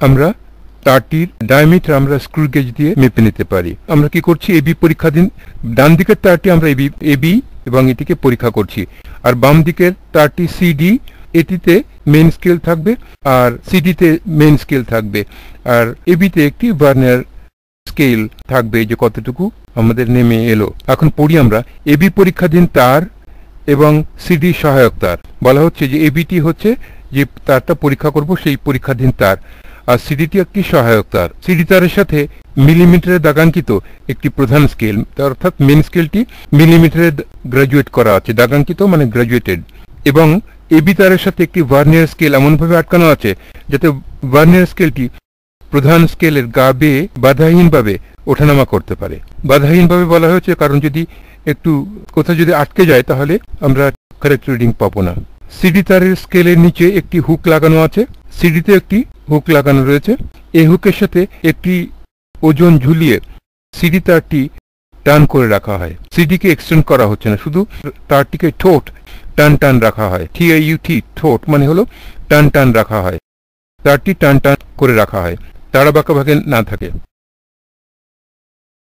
আমরা তারটির ডায়ামিটার আমরা screw gauge দিয়ে মেপে নিতে পারি। আমরা কি করছি, এবি পরীক্ষাধীন ডান দিকের তারটি আমরা এবি এবং এটিকে পরীক্ষা করছি, আর বাম দিকের তারটি সিডি, এটিতে মেইন স্কেল থাকবে আর সিডিতে মেইন স্কেল থাকবে, আর এবিতে একটি ভার্নিয়ার স্কেল থাকবে যে কতটুকু আমাদের নেমে এলো। এখন পড়ি আমরা এবি পরীক্ষাধীন তার এবং সিডি সহায়ক তার। বলা হচ্ছে যে এবিটি হচ্ছে যে তারটা পরীক্ষা করব সেই পরীক্ষাধীন তার, আর সিডিটি একটি সহায়ক তার। সিডি তারের সাথে মিলিমিটারে দাগাঙ্কিত একটি প্রধান স্কেল, অর্থাৎ মেইন স্কেলটি মিলিমিটারে গ্রাজুয়েট করা আছে, দাগাঙ্কিত মানে গ্রাজুয়েটেড, এবং এবি তারের সাথে একটি ভার্নিয়ার স্কেল এমনভাবে আটকানো আছে যাতে ভার্নিয়ার স্কেলটি প্রধান স্কেলের গা বেয়ে বাধাহীনভাবে ওঠানামা করতে পারে। বাধাহীনভাবে বলা হয়েছে কারণ যদি একটু কোথাও যদি আটকে যায় তাহলে আমরা কারেক্ট রিডিং পাবো না। সিডি তারের স্কেলের নিচে একটি হুক লাগানো আছে, সিডিতে একটি হুক লাগানো রয়েছে। এই হুকের সাথে একটি ওজন ঝুলিয়ে সিডি তারটি টান করে রাখা হয়। সিডিকে এক্সটেন্ড করা হচ্ছে না, শুধু তারটিকে ঠোঁট টান টান রাখা হয়। TIUT, ঠোঁট মানে হলো টান টান রাখা হয়, তারটি টান টান করে রাখা হয়, তারা বাঁকা ভাগে না থাকে।